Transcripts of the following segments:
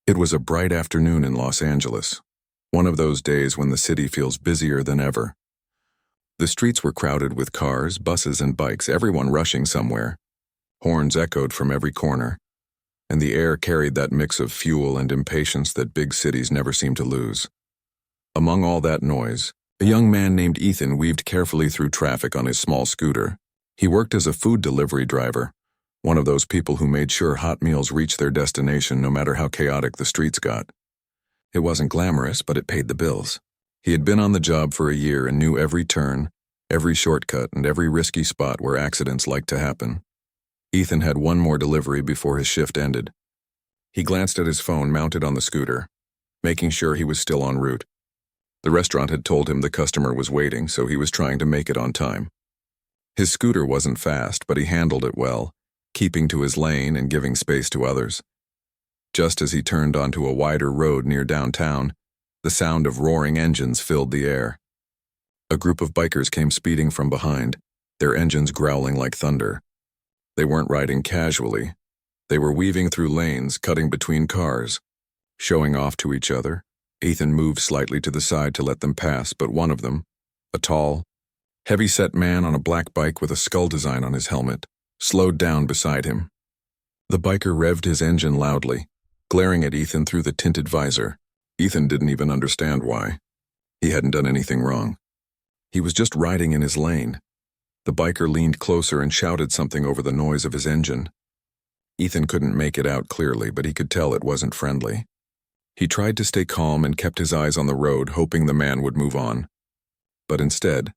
It was a bright afternoon in Los Angeles, one of those days when the city feels busier than ever. The streets were crowded with cars, buses, and bikes, everyone rushing somewhere. Horns echoed from every corner, and the air carried that mix of fuel and impatience that big cities never seem to lose. Among all that noise, a young man named Ethan weaved carefully through traffic on his small scooter. He worked as a food delivery driver, one of those people who made sure hot meals reached their destination no matter how chaotic the streets got. It wasn't glamorous, but it paid the bills. He had been on the job for a year and knew every turn, every shortcut, and every risky spot where accidents liked to happen. Ethan had one more delivery before his shift ended. He glanced at his phone mounted on the scooter, making sure he was still en route. The restaurant had told him the customer was waiting, so he was trying to make it on time. His scooter wasn't fast, but he handled it well, keeping to his lane and giving space to others. Just as he turned onto a wider road near downtown, the sound of roaring engines filled the air. A group of bikers came speeding from behind, their engines growling like thunder. They weren't riding casually. They were weaving through lanes, cutting between cars. Showing off to each other, Ethan moved slightly to the side to let them pass, but one of them, a tall, heavy-set man on a black bike with a skull design on his helmet, slowed down beside him. The biker revved his engine loudly, glaring at Ethan through the tinted visor. Ethan didn't even understand why. He hadn't done anything wrong. He was just riding in his lane. The biker leaned closer and shouted something over the noise of his engine. Ethan couldn't make it out clearly, but he could tell it wasn't friendly. He tried to stay calm and kept his eyes on the road, hoping the man would move on. But instead,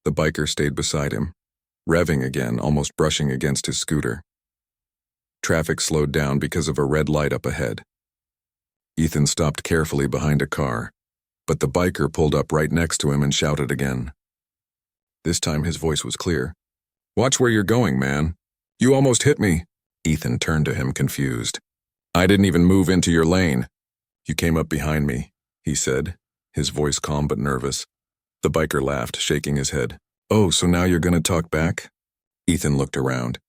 the biker stayed beside him, revving again, almost brushing against his scooter. Traffic slowed down because of a red light up ahead. Ethan stopped carefully behind a car, but the biker pulled up right next to him and shouted again. This time his voice was clear. "Watch where you're going, man. You almost hit me." Ethan turned to him, confused. "I didn't even move into your lane." "You came up behind me," he said, his voice calm but nervous. The biker laughed, shaking his head. "Oh, so now you're gonna talk back?" Ethan looked around.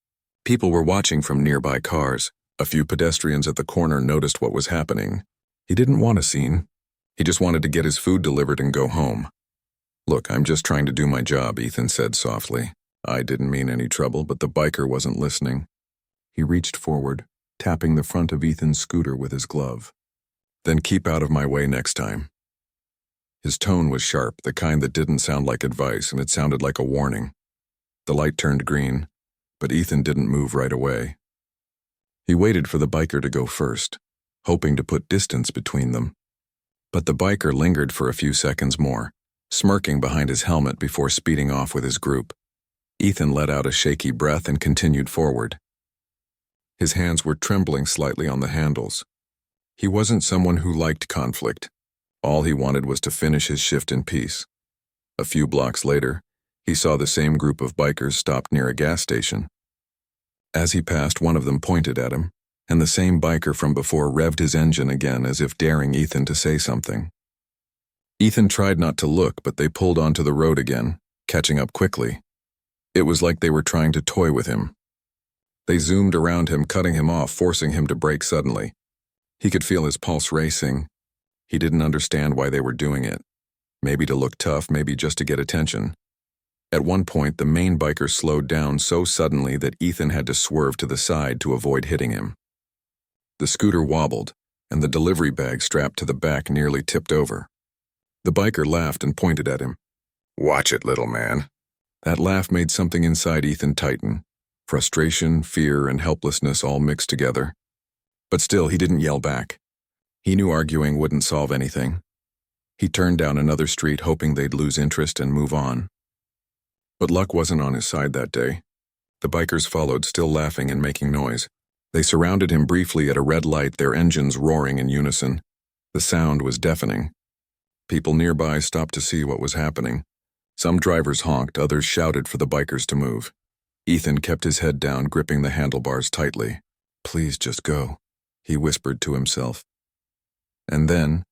People were watching from nearby cars. A few pedestrians at the corner noticed what was happening. He didn't want a scene. He just wanted to get his food delivered and go home. "Look, I'm just trying to do my job," Ethan said softly. "I didn't mean any trouble," but the biker wasn't listening. He reached forward, tapping the front of Ethan's scooter with his glove. "Then keep out of my way next time." His tone was sharp, the kind that didn't sound like advice, and it sounded like a warning. The light turned green, but Ethan didn't move right away. He waited for the biker to go first, hoping to put distance between them. But the biker lingered for a few seconds more, smirking behind his helmet before speeding off with his group. Ethan let out a shaky breath and continued forward. His hands were trembling slightly on the handles. He wasn't someone who liked conflict. All he wanted was to finish his shift in peace. A few blocks later, he saw the same group of bikers stopped near a gas station. As he passed, one of them pointed at him, and the same biker from before revved his engine again as if daring Ethan to say something. Ethan tried not to look, but they pulled onto the road again, catching up quickly. It was like they were trying to toy with him. They zoomed around him, cutting him off, forcing him to brake suddenly. He could feel his pulse racing. He didn't understand why they were doing it. Maybe to look tough, maybe just to get attention. At one point, the main biker slowed down so suddenly that Ethan had to swerve to the side to avoid hitting him. The scooter wobbled, and the delivery bag strapped to the back nearly tipped over. The biker laughed and pointed at him. "Watch it, little man." That laugh made something inside Ethan tighten. Frustration, fear, and helplessness all mixed together. But still, he didn't yell back. He knew arguing wouldn't solve anything. He turned down another street, hoping they'd lose interest and move on. But luck wasn't on his side that day. The bikers followed, still laughing and making noise. They surrounded him briefly at a red light, their engines roaring in unison. The sound was deafening. People nearby stopped to see what was happening. Some drivers honked, others shouted for the bikers to move. Ethan kept his head down, gripping the handlebars tightly. "Please just go," he whispered to himself. And then,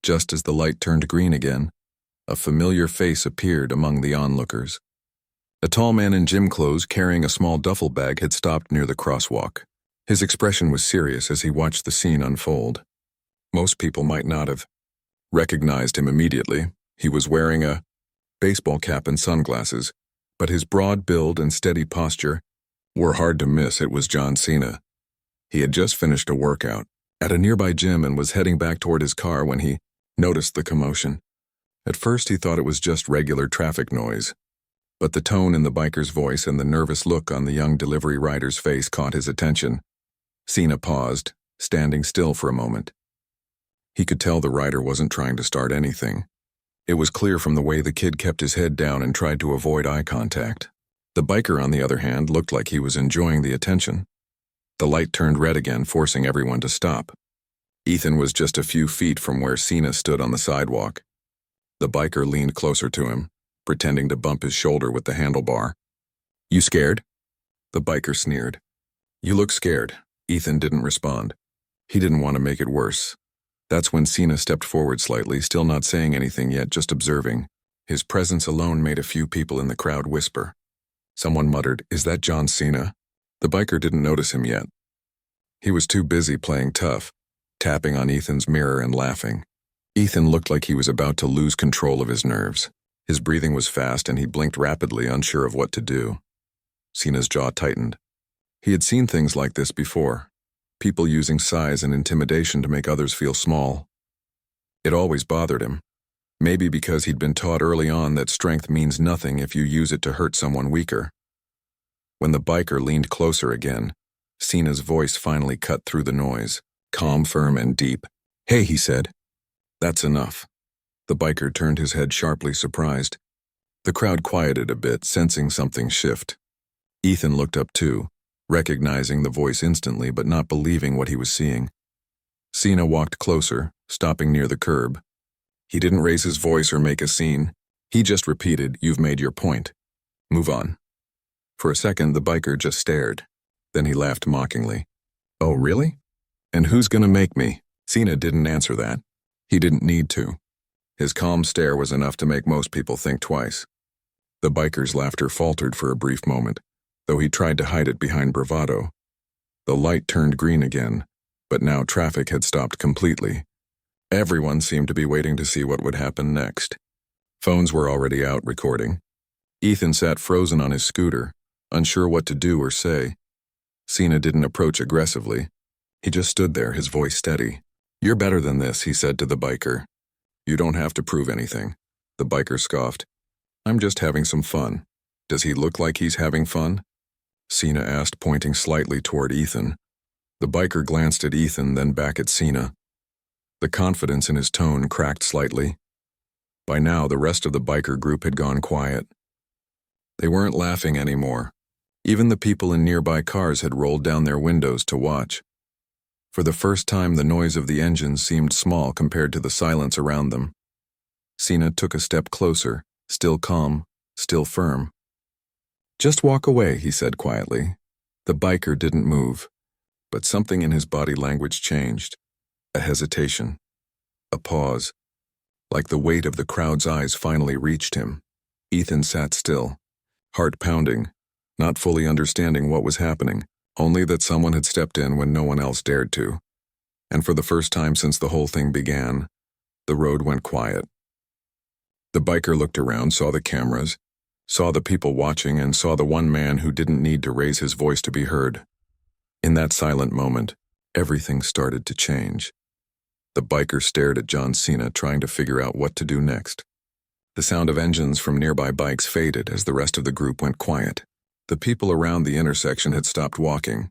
just as the light turned green again, a familiar face appeared among the onlookers. A tall man in gym clothes carrying a small duffel bag had stopped near the crosswalk. His expression was serious as he watched the scene unfold. Most people might not have recognized him immediately. He was wearing a baseball cap and sunglasses, but his broad build and steady posture were hard to miss. It was John Cena. He had just finished a workout at a nearby gym and was heading back toward his car when he noticed the commotion. At first he thought it was just regular traffic noise, but the tone in the biker's voice and the nervous look on the young delivery rider's face caught his attention. Cena paused, standing still for a moment. He could tell the rider wasn't trying to start anything. It was clear from the way the kid kept his head down and tried to avoid eye contact. The biker, on the other hand, looked like he was enjoying the attention. The light turned red again, forcing everyone to stop. Ethan was just a few feet from where Cena stood on the sidewalk. The biker leaned closer to him, pretending to bump his shoulder with the handlebar. "You scared?" The biker sneered. "You look scared." Ethan didn't respond. He didn't want to make it worse. That's when Cena stepped forward slightly, still not saying anything yet, just observing. His presence alone made a few people in the crowd whisper. Someone muttered, "Is that John Cena?" The biker didn't notice him yet. He was too busy playing tough, tapping on Ethan's mirror and laughing. Ethan looked like he was about to lose control of his nerves. His breathing was fast and he blinked rapidly, unsure of what to do. Cena's jaw tightened. He had seen things like this before. People using size and intimidation to make others feel small. It always bothered him. Maybe because he'd been taught early on that strength means nothing if you use it to hurt someone weaker. When the biker leaned closer again, Cena's voice finally cut through the noise, calm, firm, and deep. "Hey," he said. "That's enough." The biker turned his head sharply, surprised. The crowd quieted a bit, sensing something shift. Ethan looked up too, recognizing the voice instantly but not believing what he was seeing. Cena walked closer, stopping near the curb. He didn't raise his voice or make a scene. He just repeated, "You've made your point. Move on." For a second, the biker just stared. Then he laughed mockingly. "Oh, really? And who's gonna make me?" Cena didn't answer that. He didn't need to. His calm stare was enough to make most people think twice. The biker's laughter faltered for a brief moment, though he tried to hide it behind bravado. The light turned green again, but now traffic had stopped completely. Everyone seemed to be waiting to see what would happen next. Phones were already out recording. Ethan sat frozen on his scooter, unsure what to do or say. Cena didn't approach aggressively. He just stood there, his voice steady. "You're better than this," he said to the biker. "You don't have to prove anything." The biker scoffed. "I'm just having some fun." "Does he look like he's having fun?" Cena asked, pointing slightly toward Ethan. The biker glanced at Ethan, then back at Cena. The confidence in his tone cracked slightly. By now, the rest of the biker group had gone quiet. They weren't laughing anymore. Even the people in nearby cars had rolled down their windows to watch. For the first time, the noise of the engines seemed small compared to the silence around them. Cena took a step closer, still calm, still firm. "Just walk away," he said quietly. The biker didn't move, but something in his body language changed. A hesitation. A pause. Like the weight of the crowd's eyes finally reached him. Ethan sat still, heart pounding, not fully understanding what was happening, only that someone had stepped in when no one else dared to. And for the first time since the whole thing began, the road went quiet. The biker looked around, saw the cameras, saw the people watching, and saw the one man who didn't need to raise his voice to be heard. In that silent moment, everything started to change. The biker stared at John Cena, trying to figure out what to do next. The sound of engines from nearby bikes faded as the rest of the group went quiet. The people around the intersection had stopped walking.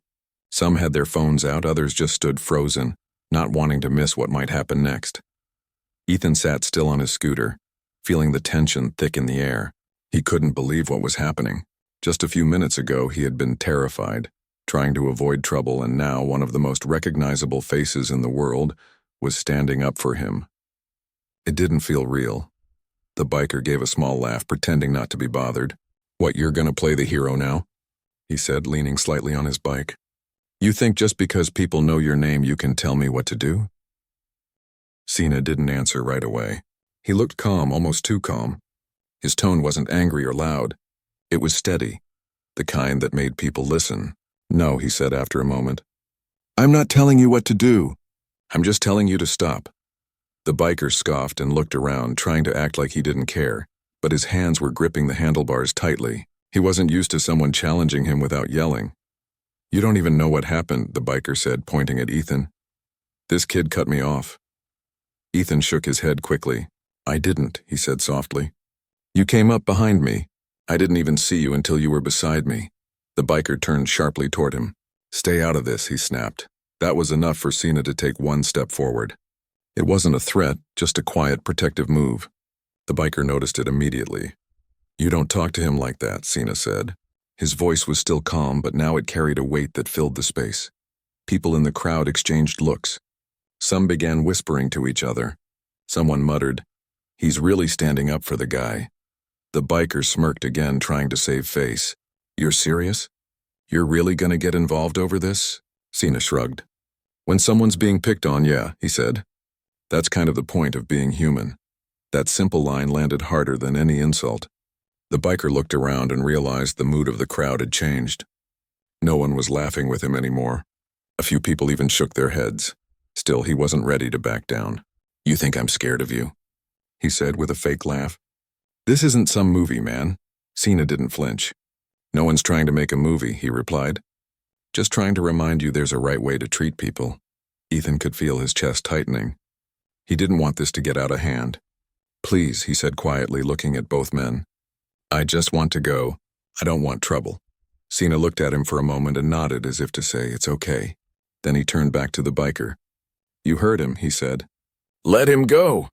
Some had their phones out, others just stood frozen, not wanting to miss what might happen next. Ethan sat still on his scooter, feeling the tension thick in the air. He couldn't believe what was happening. Just a few minutes ago, he had been terrified, trying to avoid trouble, and now one of the most recognizable faces in the world was standing up for him. It didn't feel real. The biker gave a small laugh, pretending not to be bothered. "What, you're gonna play the hero now?" he said, leaning slightly on his bike. "You think just because people know your name you can tell me what to do?" Cena didn't answer right away. He looked calm, almost too calm. His tone wasn't angry or loud. It was steady, the kind that made people listen. "No," he said after a moment. "I'm not telling you what to do. I'm just telling you to stop. The biker scoffed and looked around, trying to act like he didn't care, but his hands were gripping the handlebars tightly. He wasn't used to someone challenging him without yelling. You don't even know what happened, the biker said, pointing at Ethan. This kid cut me off. Ethan shook his head quickly. I didn't, he said softly. You came up behind me. I didn't even see you until you were beside me. The biker turned sharply toward him. Stay out of this, he snapped. That was enough for Cena to take one step forward. It wasn't a threat, just a quiet, protective move. The biker noticed it immediately. You don't talk to him like that, Cena said. His voice was still calm, but now it carried a weight that filled the space. People in the crowd exchanged looks. Some began whispering to each other. Someone muttered, He's really standing up for the guy. The biker smirked again, trying to save face. You're serious? You're really gonna get involved over this? Cena shrugged. When someone's being picked on, yeah, he said. That's kind of the point of being human. That simple line landed harder than any insult. The biker looked around and realized the mood of the crowd had changed. No one was laughing with him anymore. A few people even shook their heads. Still, he wasn't ready to back down. You think I'm scared of you? He said with a fake laugh. This isn't some movie, man. Cena didn't flinch. No one's trying to make a movie, he replied. Just trying to remind you there's a right way to treat people. Ethan could feel his chest tightening. He didn't want this to get out of hand. Please, he said quietly, looking at both men. I just want to go. I don't want trouble. Cena looked at him for a moment and nodded as if to say, it's okay. Then he turned back to the biker. You heard him, he said. Let him go!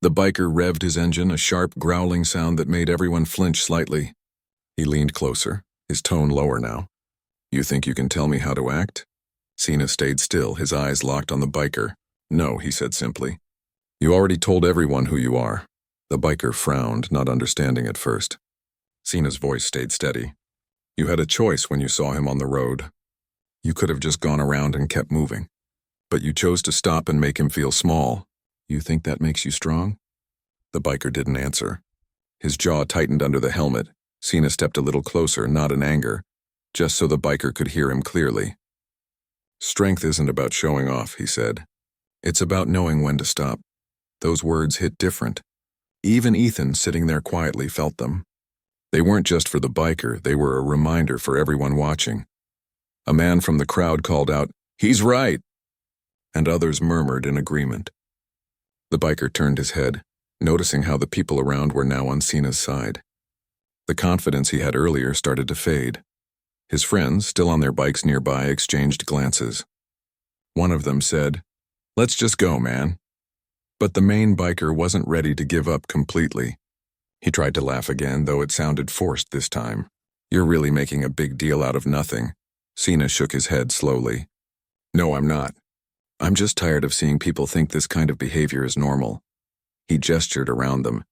The biker revved his engine, a sharp, growling sound that made everyone flinch slightly. He leaned closer, his tone lower now. You think you can tell me how to act? Cena stayed still, his eyes locked on the biker. No, he said simply. You already told everyone who you are. The biker frowned, not understanding at first. Cena's voice stayed steady. You had a choice when you saw him on the road. You could have just gone around and kept moving. But you chose to stop and make him feel small. You think that makes you strong? The biker didn't answer. His jaw tightened under the helmet. Cena stepped a little closer, not in anger, just so the biker could hear him clearly. Strength isn't about showing off, he said. It's about knowing when to stop. Those words hit different. Even Ethan, sitting there quietly, felt them. They weren't just for the biker, they were a reminder for everyone watching. A man from the crowd called out, He's right! And others murmured in agreement. The biker turned his head, noticing how the people around were now on Cena's side. The confidence he had earlier started to fade. His friends, still on their bikes nearby, exchanged glances. One of them said, Let's just go, man. But the main biker wasn't ready to give up completely. He tried to laugh again, though it sounded forced this time. You're really making a big deal out of nothing. Cena shook his head slowly. No, I'm not. I'm just tired of seeing people think this kind of behavior is normal. He gestured around them.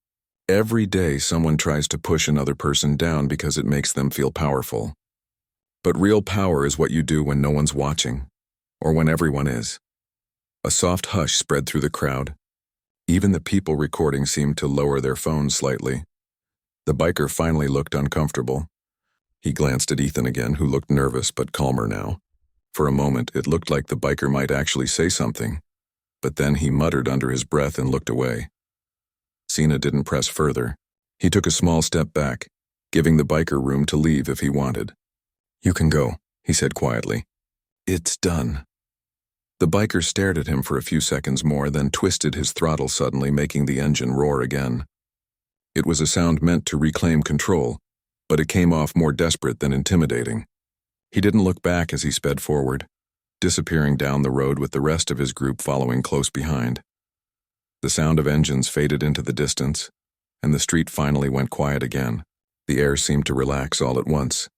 Every day someone tries to push another person down because it makes them feel powerful. But real power is what you do when no one's watching, or when everyone is. A soft hush spread through the crowd. Even the people recording seemed to lower their phones slightly. The biker finally looked uncomfortable. He glanced at Ethan again, who looked nervous but calmer now. For a moment, it looked like the biker might actually say something, but then he muttered under his breath and looked away. Cena didn't press further. He took a small step back, giving the biker room to leave if he wanted. You can go, he said quietly. It's done. The biker stared at him for a few seconds more, then twisted his throttle suddenly, making the engine roar again. It was a sound meant to reclaim control, but it came off more desperate than intimidating. He didn't look back as he sped forward, disappearing down the road with the rest of his group following close behind. The sound of engines faded into the distance, and the street finally went quiet again. The air seemed to relax all at once.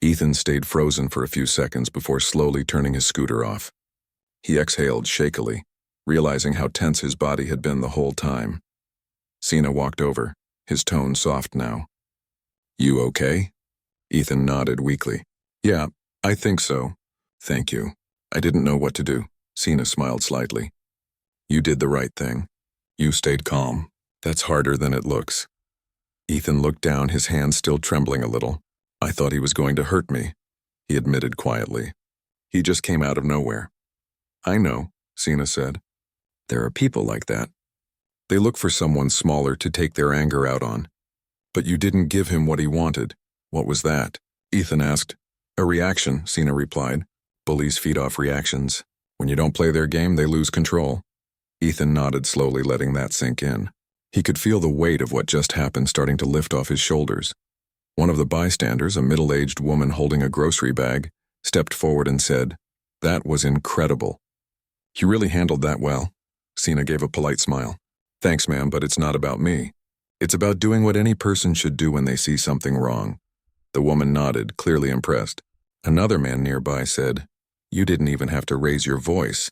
Ethan stayed frozen for a few seconds before slowly turning his scooter off. He exhaled shakily, realizing how tense his body had been the whole time. Cena walked over, his tone soft now. You okay? Ethan nodded weakly. Yeah, I think so. Thank you. I didn't know what to do. Cena smiled slightly. You did the right thing. You stayed calm. That's harder than it looks. Ethan looked down, his hands still trembling a little. I thought he was going to hurt me, he admitted quietly. He just came out of nowhere. I know, Cena said. There are people like that. They look for someone smaller to take their anger out on. But you didn't give him what he wanted. What was that? Ethan asked. A reaction, Cena replied. Bullies feed off reactions. When you don't play their game, they lose control. Ethan nodded slowly, letting that sink in. He could feel the weight of what just happened starting to lift off his shoulders. One of the bystanders, a middle-aged woman holding a grocery bag, stepped forward and said, That was incredible. You really handled that well. Cena gave a polite smile. Thanks, ma'am, but it's not about me. It's about doing what any person should do when they see something wrong. The woman nodded, clearly impressed. Another man nearby said, You didn't even have to raise your voice.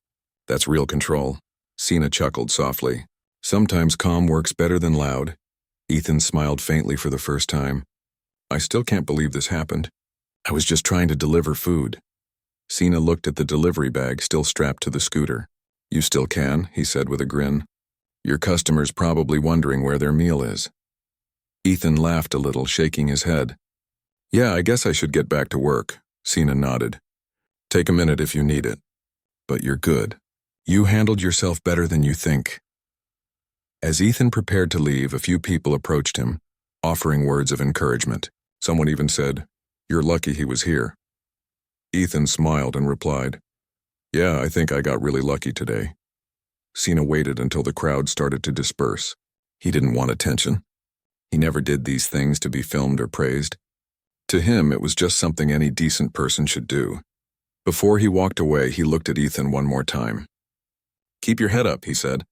That's real control. Cena chuckled softly. Sometimes calm works better than loud. Ethan smiled faintly for the first time. I still can't believe this happened. I was just trying to deliver food. Cena looked at the delivery bag still strapped to the scooter. You still can, he said with a grin. Your customer's probably wondering where their meal is. Ethan laughed a little, shaking his head. Yeah, I guess I should get back to work, Cena nodded. Take a minute if you need it. But you're good. You handled yourself better than you think. As Ethan prepared to leave, a few people approached him, offering words of encouragement. Someone even said, You're lucky he was here. Ethan smiled and replied, Yeah, I think I got really lucky today. Cena waited until the crowd started to disperse. He didn't want attention. He never did these things to be filmed or praised. To him, it was just something any decent person should do. Before he walked away, he looked at Ethan one more time. Keep your head up, he said,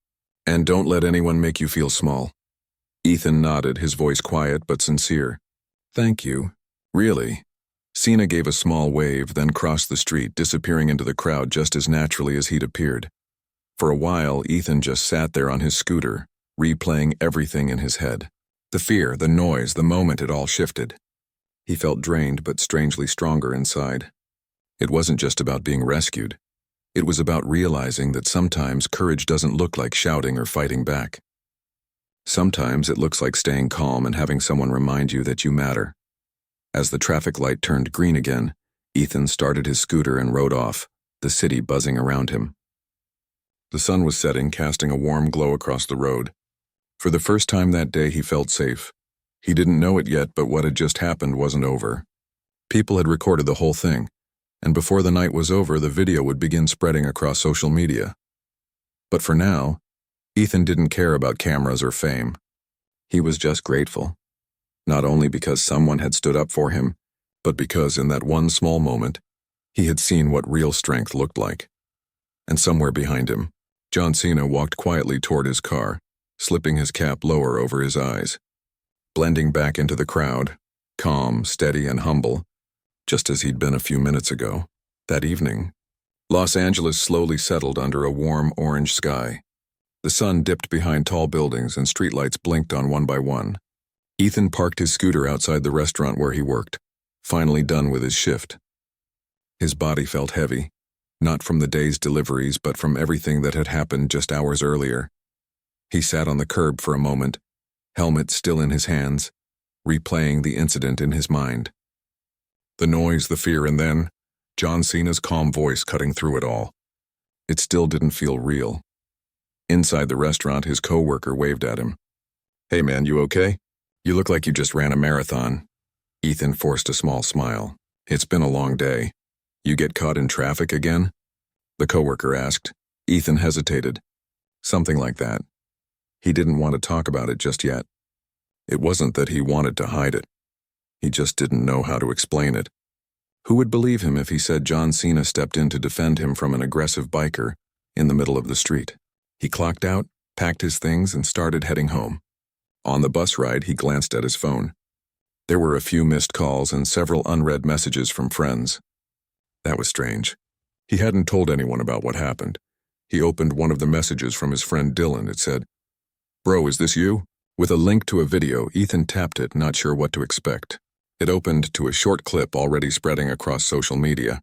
and don't let anyone make you feel small. Ethan nodded, his voice quiet but sincere. Thank you. Really? Cena gave a small wave, then crossed the street, disappearing into the crowd just as naturally as he'd appeared. For a while, Ethan just sat there on his scooter, replaying everything in his head. The fear, the noise, the moment it all shifted. He felt drained but strangely stronger inside. It wasn't just about being rescued. It was about realizing that sometimes courage doesn't look like shouting or fighting back. Sometimes it looks like staying calm and having someone remind you that you matter. As the traffic light turned green again, Ethan started his scooter and rode off, the city buzzing around him. The sun was setting, casting a warm glow across the road. For the first time that day, he felt safe. He didn't know it yet, but what had just happened wasn't over. People had recorded the whole thing, and before the night was over, the video would begin spreading across social media. But for now, Ethan didn't care about cameras or fame. He was just grateful. Not only because someone had stood up for him, but because in that one small moment, he had seen what real strength looked like. And somewhere behind him, John Cena walked quietly toward his car, slipping his cap lower over his eyes. Blending back into the crowd, calm, steady, and humble, just as he'd been a few minutes ago. That evening, Los Angeles slowly settled under a warm orange sky. The sun dipped behind tall buildings and streetlights blinked on one by one. Ethan parked his scooter outside the restaurant where he worked, finally done with his shift. His body felt heavy, not from the day's deliveries but from everything that had happened just hours earlier. He sat on the curb for a moment, helmet still in his hands, replaying the incident in his mind. The noise, the fear, and then John Cena's calm voice cutting through it all. It still didn't feel real. Inside the restaurant, his coworker waved at him. Hey man, you okay? You look like you just ran a marathon. Ethan forced a small smile. It's been a long day. You get caught in traffic again? The coworker asked. Ethan hesitated. Something like that. He didn't want to talk about it just yet. It wasn't that he wanted to hide it. He just didn't know how to explain it. Who would believe him if he said John Cena stepped in to defend him from an aggressive biker in the middle of the street? He clocked out, packed his things, and started heading home. On the bus ride, he glanced at his phone. There were a few missed calls and several unread messages from friends. That was strange. He hadn't told anyone about what happened. He opened one of the messages from his friend Dylan. It said, Bro, is this you? With a link to a video, Ethan tapped it, not sure what to expect. It opened to a short clip already spreading across social media.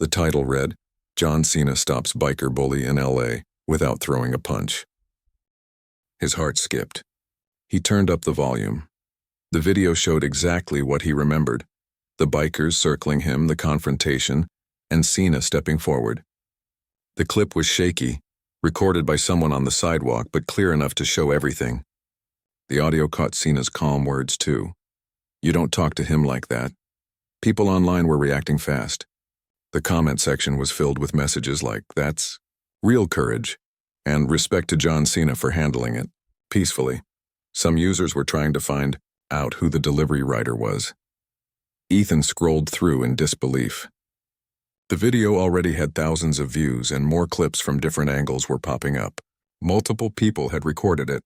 The title read, John Cena stops biker bully in LA without throwing a punch. His heart skipped. He turned up the volume. The video showed exactly what he remembered. The bikers circling him, the confrontation, and Cena stepping forward. The clip was shaky, recorded by someone on the sidewalk, but clear enough to show everything. The audio caught Cena's calm words, too. "You don't talk to him like that." People online were reacting fast. The comment section was filled with messages like, "That's real courage," and "Respect to John Cena for handling it peacefully." Some users were trying to find out who the delivery rider was. Ethan scrolled through in disbelief. The video already had thousands of views, and more clips from different angles were popping up. Multiple people had recorded it.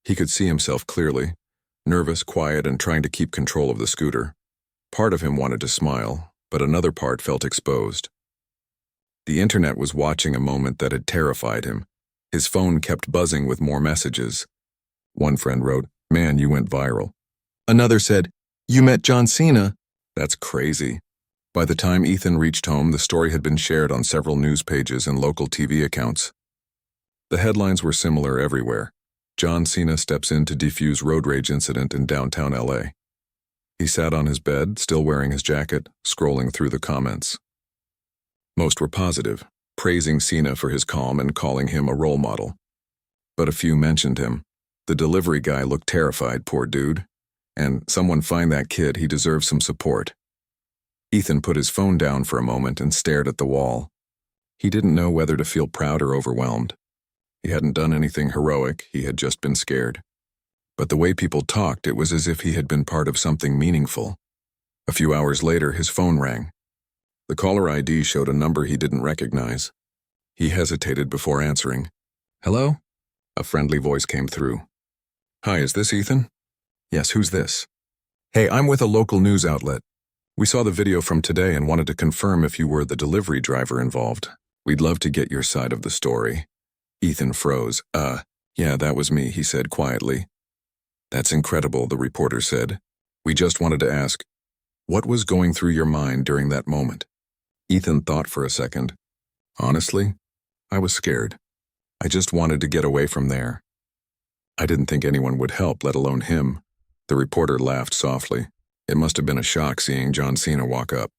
He could see himself clearly, nervous, quiet, and trying to keep control of the scooter. Part of him wanted to smile, but another part felt exposed. The internet was watching a moment that had terrified him. His phone kept buzzing with more messages. One friend wrote, "Man, you went viral." Another said, "You met John Cena." That's crazy. By the time Ethan reached home, the story had been shared on several news pages and local TV accounts. The headlines were similar everywhere. John Cena steps in to defuse road rage incident in downtown LA. He sat on his bed, still wearing his jacket, scrolling through the comments. Most were positive, praising Cena for his calm and calling him a role model. But a few mentioned him. "The delivery guy looked terrified, poor dude. And someone find that kid, he deserves some support." Ethan put his phone down for a moment and stared at the wall. He didn't know whether to feel proud or overwhelmed. He hadn't done anything heroic, he had just been scared. But the way people talked, it was as if he had been part of something meaningful. A few hours later, his phone rang. The caller ID showed a number he didn't recognize. He hesitated before answering. "Hello?" A friendly voice came through. "Hi, is this Ethan?" "Yes, who's this?" "Hey, I'm with a local news outlet. We saw the video from today and wanted to confirm if you were the delivery driver involved. We'd love to get your side of the story." Ethan froze. Yeah, that was me," he said quietly. "That's incredible," the reporter said. "We just wanted to ask, what was going through your mind during that moment?" Ethan thought for a second. "Honestly, I was scared. I just wanted to get away from there. I didn't think anyone would help, let alone him." The reporter laughed softly. "It must have been a shock seeing John Cena walk up."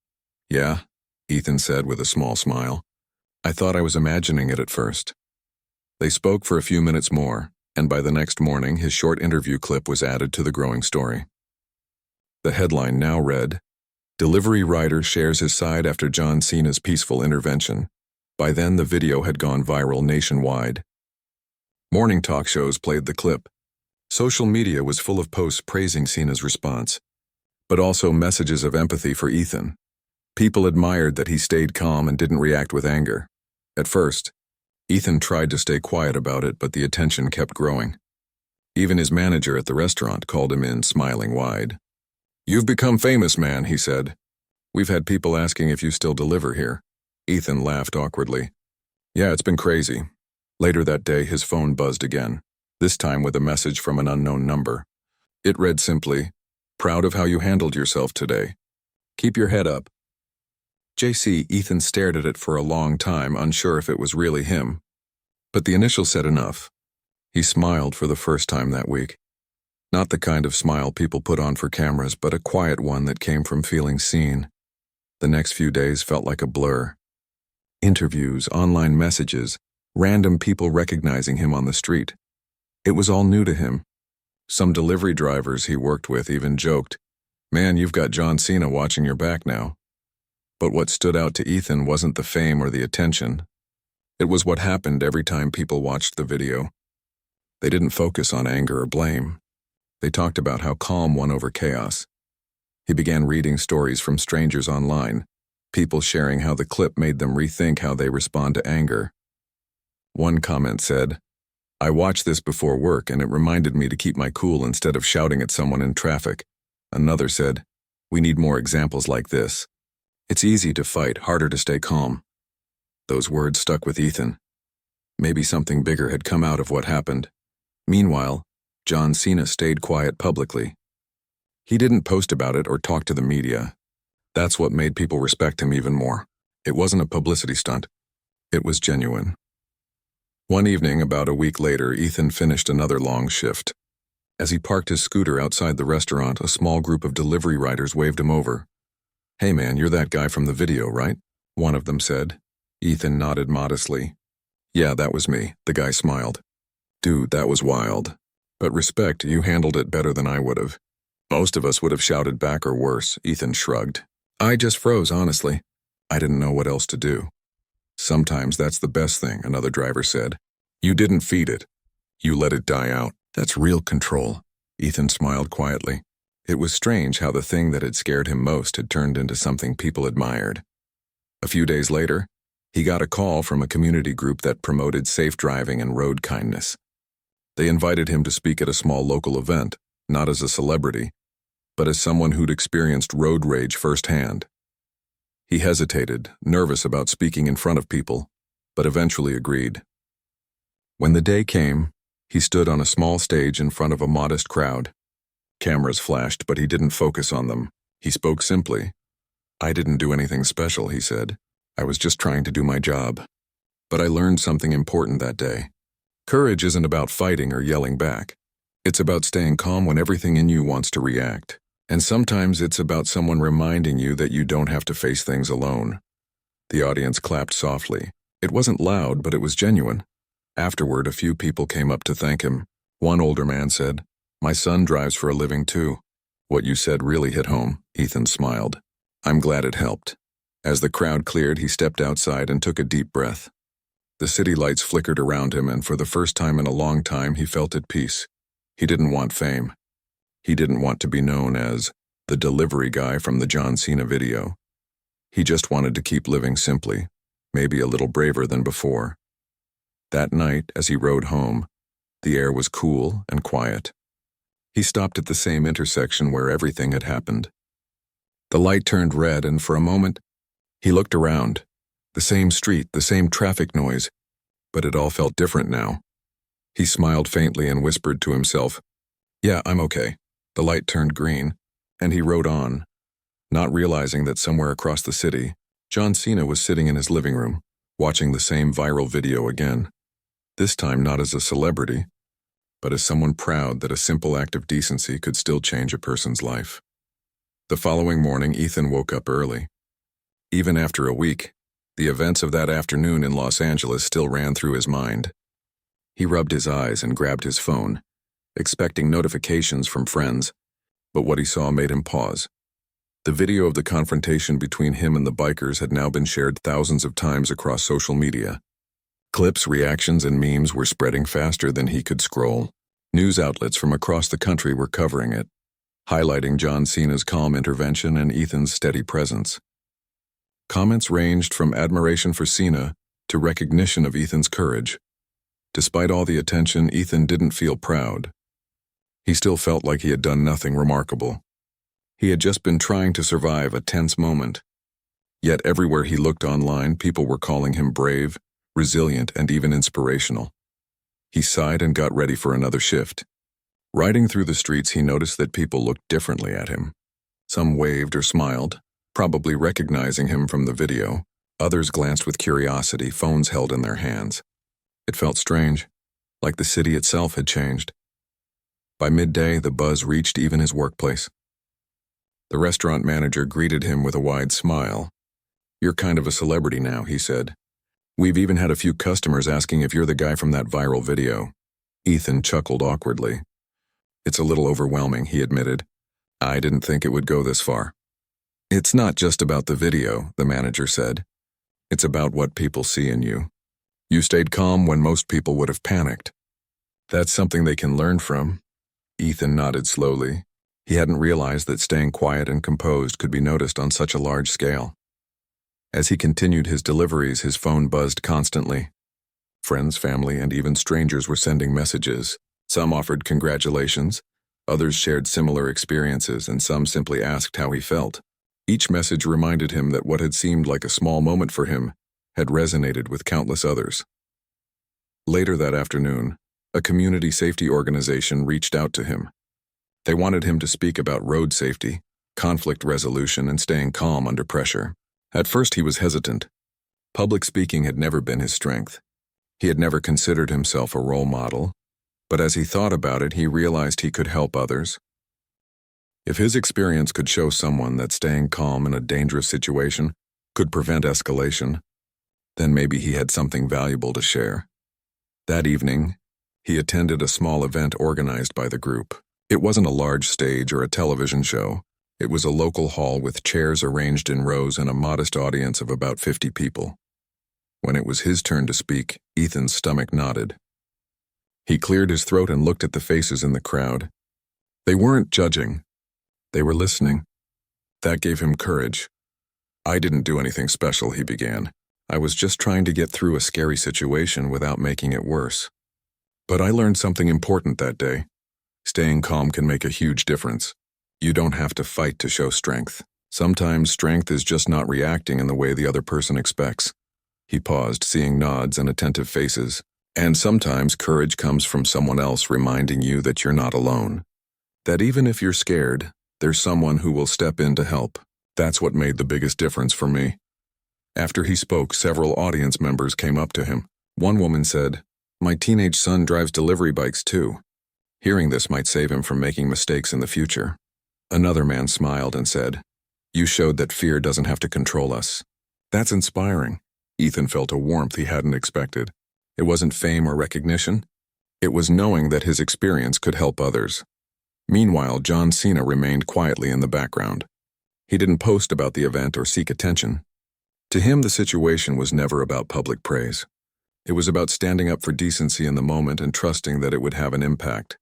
"Yeah," Ethan said with a small smile. "I thought I was imagining it at first." They spoke for a few minutes more, and by the next morning his short interview clip was added to the growing story. The headline now read, "Delivery rider shares his side after John Cena's peaceful intervention." By then the video had gone viral nationwide. Morning talk shows played the clip. Social media was full of posts praising Cena's response, but also messages of empathy for Ethan. People admired that he stayed calm and didn't react with anger. At first, Ethan tried to stay quiet about it, but the attention kept growing. Even his manager at the restaurant called him in, smiling wide. "You've become famous, man," he said. "We've had people asking if you still deliver here." Ethan laughed awkwardly. "Yeah, it's been crazy." Later that day, his phone buzzed again, this time with a message from an unknown number. It read simply, "Proud of how you handled yourself today. Keep your head up." JC, Ethan stared at it for a long time, unsure if it was really him. But the initial said enough. He smiled for the first time that week. Not the kind of smile people put on for cameras, but a quiet one that came from feeling seen. The next few days felt like a blur. Interviews, online messages, random people recognizing him on the street. It was all new to him. Some delivery drivers he worked with even joked, "Man, you've got John Cena watching your back now." But what stood out to Ethan wasn't the fame or the attention. It was what happened every time people watched the video. They didn't focus on anger or blame. They talked about how calm won over chaos. He began reading stories from strangers online, people sharing how the clip made them rethink how they respond to anger. One comment said, "I watched this before work and it reminded me to keep my cool instead of shouting at someone in traffic." Another said, "We need more examples like this. It's easy to fight, harder to stay calm." Those words stuck with Ethan. Maybe something bigger had come out of what happened. Meanwhile, John Cena stayed quiet publicly. He didn't post about it or talk to the media. That's what made people respect him even more. It wasn't a publicity stunt. It was genuine. One evening, about a week later, Ethan finished another long shift. As he parked his scooter outside the restaurant, a small group of delivery riders waved him over. "Hey man, you're that guy from the video, right?" one of them said. Ethan nodded modestly. Yeah, that was me, the guy smiled. Dude, that was wild. But respect, you handled it better than I would have. Most of us would have shouted back or worse, Ethan shrugged. I just froze, honestly. I didn't know what else to do. Sometimes that's the best thing, another driver said. You didn't feed it. You let it die out. That's real control. Ethan smiled quietly. It was strange how the thing that had scared him most had turned into something people admired. A few days later, he got a call from a community group that promoted safe driving and road kindness. They invited him to speak at a small local event, not as a celebrity, but as someone who'd experienced road rage firsthand. He hesitated, nervous about speaking in front of people, but eventually agreed. When the day came, he stood on a small stage in front of a modest crowd. Cameras flashed, but he didn't focus on them. He spoke simply. I didn't do anything special, he said. I was just trying to do my job. But I learned something important that day. Courage isn't about fighting or yelling back. It's about staying calm when everything in you wants to react. And sometimes it's about someone reminding you that you don't have to face things alone. The audience clapped softly. It wasn't loud, but it was genuine. Afterward, a few people came up to thank him. One older man said, My son drives for a living too. What you said really hit home, Ethan smiled. I'm glad it helped. As the crowd cleared, he stepped outside and took a deep breath. The city lights flickered around him, and for the first time in a long time, he felt at peace. He didn't want fame. He didn't want to be known as the delivery guy from the John Cena video. He just wanted to keep living simply, maybe a little braver than before. That night, as he rode home, the air was cool and quiet. He stopped at the same intersection where everything had happened. The light turned red, and for a moment, he looked around. The same street, the same traffic noise, but it all felt different now. He smiled faintly and whispered to himself, Yeah, I'm okay. The light turned green, and he rode on, not realizing that somewhere across the city, John Cena was sitting in his living room, watching the same viral video again. This time not as a celebrity, but as someone proud that a simple act of decency could still change a person's life. The following morning, Ethan woke up early. Even after a week, the events of that afternoon in Los Angeles still ran through his mind. He rubbed his eyes and grabbed his phone, expecting notifications from friends, but what he saw made him pause. The video of the confrontation between him and the bikers had now been shared thousands of times across social media. Clips, reactions, and memes were spreading faster than he could scroll. News outlets from across the country were covering it, highlighting John Cena's calm intervention and Ethan's steady presence. Comments ranged from admiration for Cena to recognition of Ethan's courage. Despite all the attention, Ethan didn't feel proud. He still felt like he had done nothing remarkable. He had just been trying to survive a tense moment. Yet everywhere he looked online, people were calling him brave, resilient, and even inspirational. He sighed and got ready for another shift. Riding through the streets, he noticed that people looked differently at him. Some waved or smiled, probably recognizing him from the video. Others glanced with curiosity, phones held in their hands. It felt strange, like the city itself had changed. By midday, the buzz reached even his workplace. The restaurant manager greeted him with a wide smile. You're kind of a celebrity now, he said. We've even had a few customers asking if you're the guy from that viral video. Ethan chuckled awkwardly. It's a little overwhelming, he admitted. I didn't think it would go this far. It's not just about the video, the manager said. It's about what people see in you. You stayed calm when most people would have panicked. That's something they can learn from. Ethan nodded slowly. He hadn't realized that staying quiet and composed could be noticed on such a large scale. As he continued his deliveries, his phone buzzed constantly. Friends, family, and even strangers were sending messages. Some offered congratulations, others shared similar experiences, and some simply asked how he felt. Each message reminded him that what had seemed like a small moment for him had resonated with countless others. Later that afternoon, a community safety organization reached out to him. They wanted him to speak about road safety, conflict resolution, and staying calm under pressure. At first he was hesitant. Public speaking had never been his strength. He had never considered himself a role model, but as he thought about it, he realized he could help others. If his experience could show someone that staying calm in a dangerous situation could prevent escalation, then maybe he had something valuable to share. That evening, he attended a small event organized by the group. It wasn't a large stage or a television show. It was a local hall with chairs arranged in rows and a modest audience of about 50 people. When it was his turn to speak, Ethan's stomach knotted. He cleared his throat and looked at the faces in the crowd. They weren't judging. They were listening. That gave him courage. "I didn't do anything special," he began. "I was just trying to get through a scary situation without making it worse. But I learned something important that day. Staying calm can make a huge difference. You don't have to fight to show strength. Sometimes strength is just not reacting in the way the other person expects." He paused, seeing nods and attentive faces. "And sometimes courage comes from someone else reminding you that you're not alone. That even if you're scared, there's someone who will step in to help. That's what made the biggest difference for me." After he spoke, several audience members came up to him. One woman said, "My teenage son drives delivery bikes too. Hearing this might save him from making mistakes in the future." Another man smiled and said, "You showed that fear doesn't have to control us." That's inspiring. Ethan felt a warmth he hadn't expected. It wasn't fame or recognition. It was knowing that his experience could help others. Meanwhile, John Cena remained quietly in the background. He didn't post about the event or seek attention. To him, the situation was never about public praise. It was about standing up for decency in the moment and trusting that it would have an impact.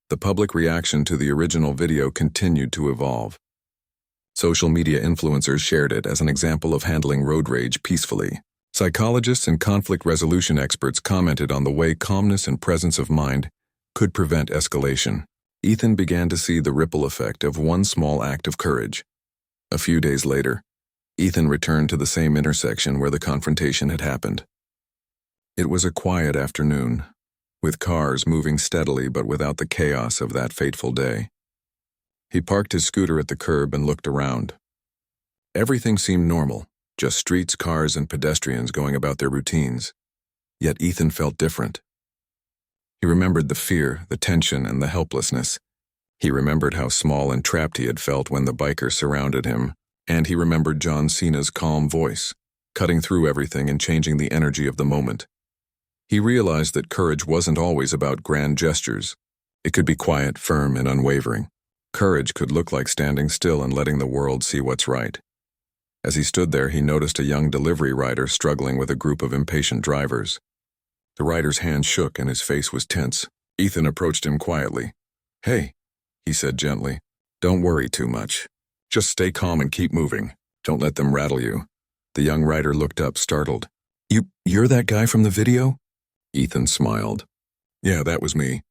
The public reaction to the original video continued to evolve. Social media influencers shared it as an example of handling road rage peacefully. Psychologists and conflict resolution experts commented on the way calmness and presence of mind could prevent escalation. Ethan began to see the ripple effect of one small act of courage. A few days later, Ethan returned to the same intersection where the confrontation had happened. It was a quiet afternoon, with cars moving steadily but without the chaos of that fateful day. He parked his scooter at the curb and looked around. Everything seemed normal, just streets, cars, and pedestrians going about their routines. Yet Ethan felt different. He remembered the fear, the tension, and the helplessness. He remembered how small and trapped he had felt when the bikers surrounded him, and he remembered John Cena's calm voice, cutting through everything and changing the energy of the moment. He realized that courage wasn't always about grand gestures. It could be quiet, firm, and unwavering. Courage could look like standing still and letting the world see what's right. As he stood there, he noticed a young delivery rider struggling with a group of impatient drivers. The rider's hand shook and his face was tense. Ethan approached him quietly. "Hey," he said gently, "don't worry too much. Just stay calm and keep moving. Don't let them rattle you." The young rider looked up, startled. You're that guy from the video?" Ethan smiled. "Yeah, that was me.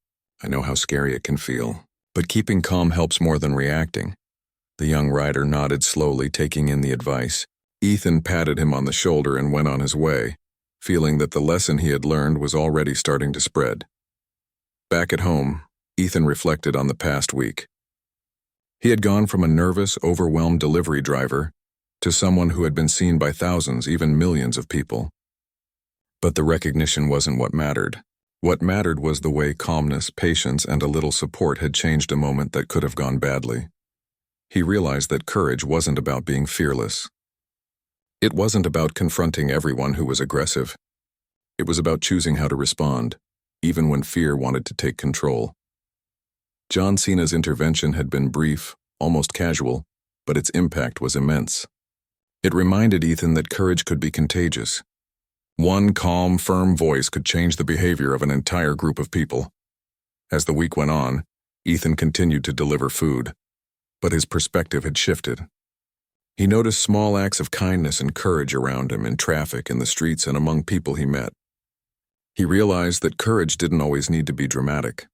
I know how scary it can feel. But keeping calm helps more than reacting." The young rider nodded slowly, taking in the advice. Ethan patted him on the shoulder and went on his way, feeling that the lesson he had learned was already starting to spread. Back at home, Ethan reflected on the past week. He had gone from a nervous, overwhelmed delivery driver to someone who had been seen by thousands, even millions of people. But the recognition wasn't what mattered. What mattered was the way calmness, patience, and a little support had changed a moment that could have gone badly. He realized that courage wasn't about being fearless. It wasn't about confronting everyone who was aggressive. It was about choosing how to respond, even when fear wanted to take control. John Cena's intervention had been brief, almost casual, but its impact was immense. It reminded Ethan that courage could be contagious. One calm, firm voice could change the behavior of an entire group of people. As the week went on, Ethan continued to deliver food, but his perspective had shifted. He noticed small acts of kindness and courage around him in traffic, in the streets, and among people he met. He realized that courage didn't always need to be dramatic.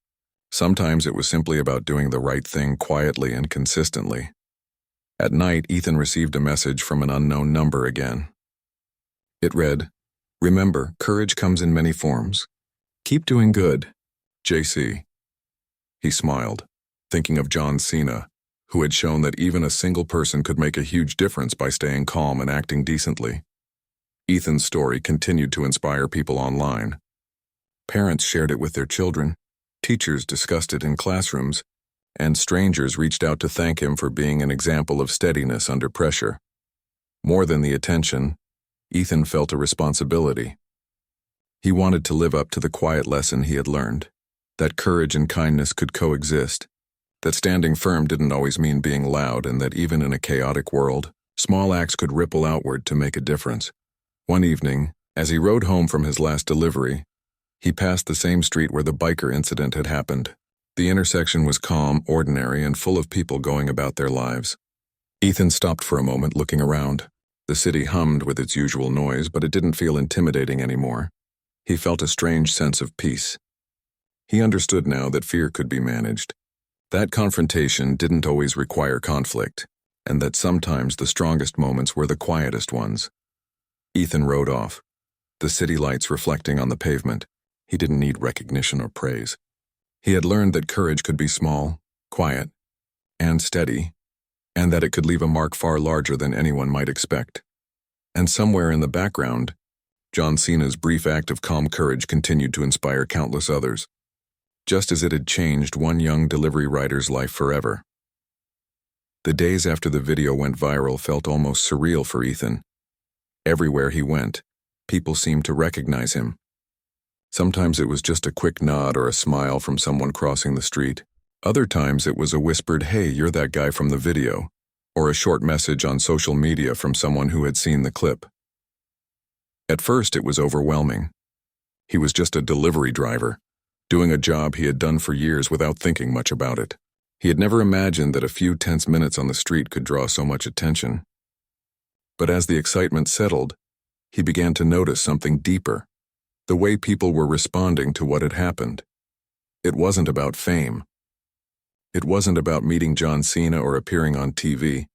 Sometimes it was simply about doing the right thing quietly and consistently. At night, Ethan received a message from an unknown number again. It read, "Remember, courage comes in many forms. Keep doing good. JC." He smiled, thinking of John Cena, who had shown that even a single person could make a huge difference by staying calm and acting decently. Ethan's story continued to inspire people online. Parents shared it with their children, teachers discussed it in classrooms, and strangers reached out to thank him for being an example of steadiness under pressure. More than the attention, Ethan felt a responsibility. He wanted to live up to the quiet lesson he had learned, that courage and kindness could coexist, that standing firm didn't always mean being loud, and that even in a chaotic world, small acts could ripple outward to make a difference. One evening, as he rode home from his last delivery, he passed the same street where the biker incident had happened. The intersection was calm, ordinary, and full of people going about their lives. Ethan stopped for a moment, looking around. The city hummed with its usual noise, but it didn't feel intimidating anymore. He felt a strange sense of peace. He understood now that fear could be managed, that confrontation didn't always require conflict, and that sometimes the strongest moments were the quietest ones. Ethan rode off, the city lights reflecting on the pavement. He didn't need recognition or praise. He had learned that courage could be small, quiet, and steady, and that it could leave a mark far larger than anyone might expect. And somewhere in the background, John Cena's brief act of calm courage continued to inspire countless others, just as it had changed one young delivery rider's life forever. The days after the video went viral felt almost surreal for Ethan. Everywhere he went, people seemed to recognize him. Sometimes it was just a quick nod or a smile from someone crossing the street. Other times it was a whispered, "Hey, you're that guy from the video," or a short message on social media from someone who had seen the clip. At first it was overwhelming. He was just a delivery driver, doing a job he had done for years without thinking much about it. He had never imagined that a few tense minutes on the street could draw so much attention. But as the excitement settled, he began to notice something deeper, the way people were responding to what had happened. It wasn't about fame. It wasn't about meeting John Cena or appearing on TV.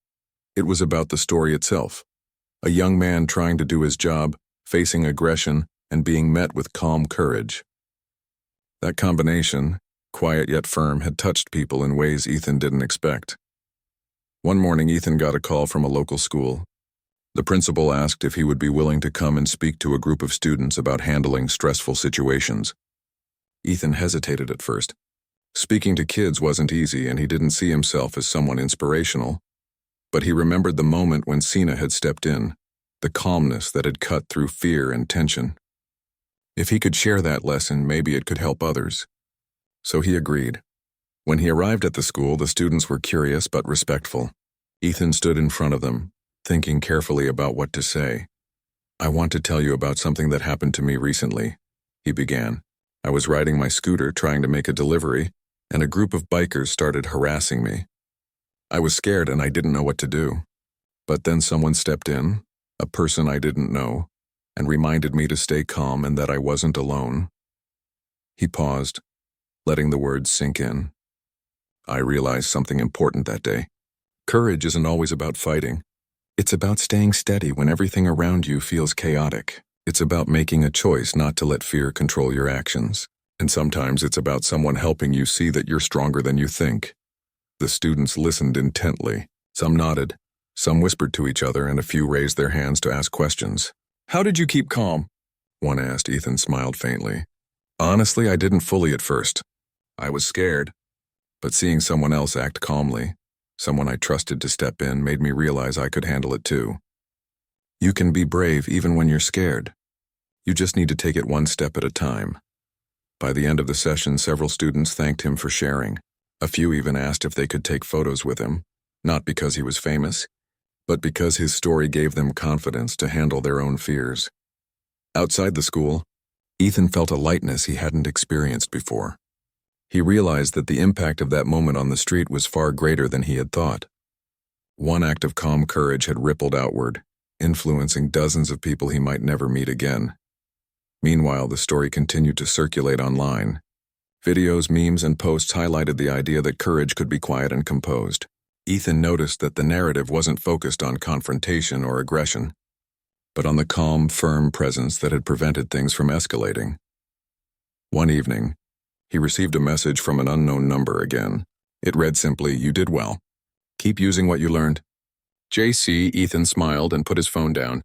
It was about the story itself. A young man trying to do his job, facing aggression, and being met with calm courage. That combination, quiet yet firm, had touched people in ways Ethan didn't expect. One morning, Ethan got a call from a local school. The principal asked if he would be willing to come and speak to a group of students about handling stressful situations. Ethan hesitated at first. Speaking to kids wasn't easy, and he didn't see himself as someone inspirational. But he remembered the moment when Cena had stepped in, the calmness that had cut through fear and tension. If he could share that lesson, maybe it could help others. So he agreed. When he arrived at the school, the students were curious but respectful. Ethan stood in front of them, thinking carefully about what to say. "I want to tell you about something that happened to me recently," he began. "I was riding my scooter trying to make a delivery, and a group of bikers started harassing me. I was scared and I didn't know what to do. But then someone stepped in, a person I didn't know, and reminded me to stay calm and that I wasn't alone." He paused, letting the words sink in. I realized something important that day. Courage isn't always about fighting. It's about staying steady when everything around you feels chaotic. It's about making a choice not to let fear control your actions. And sometimes it's about someone helping you see that you're stronger than you think. The students listened intently. Some nodded, some whispered to each other, and a few raised their hands to ask questions. "How did you keep calm?" one asked. Ethan smiled faintly. "Honestly, I didn't fully at first. I was scared. But seeing someone else act calmly, someone I trusted to step in, made me realize I could handle it too. You can be brave even when you're scared. You just need to take it one step at a time." By the end of the session, several students thanked him for sharing. A few even asked if they could take photos with him, not because he was famous, but because his story gave them confidence to handle their own fears. Outside the school, Ethan felt a lightness he hadn't experienced before. He realized that the impact of that moment on the street was far greater than he had thought. One act of calm courage had rippled outward, influencing dozens of people he might never meet again. Meanwhile, the story continued to circulate online. Videos, memes, and posts highlighted the idea that courage could be quiet and composed. Ethan noticed that the narrative wasn't focused on confrontation or aggression, but on the calm, firm presence that had prevented things from escalating. One evening, he received a message from an unknown number again. It read simply, "You did well. Keep using what you learned." JC, Ethan smiled and put his phone down.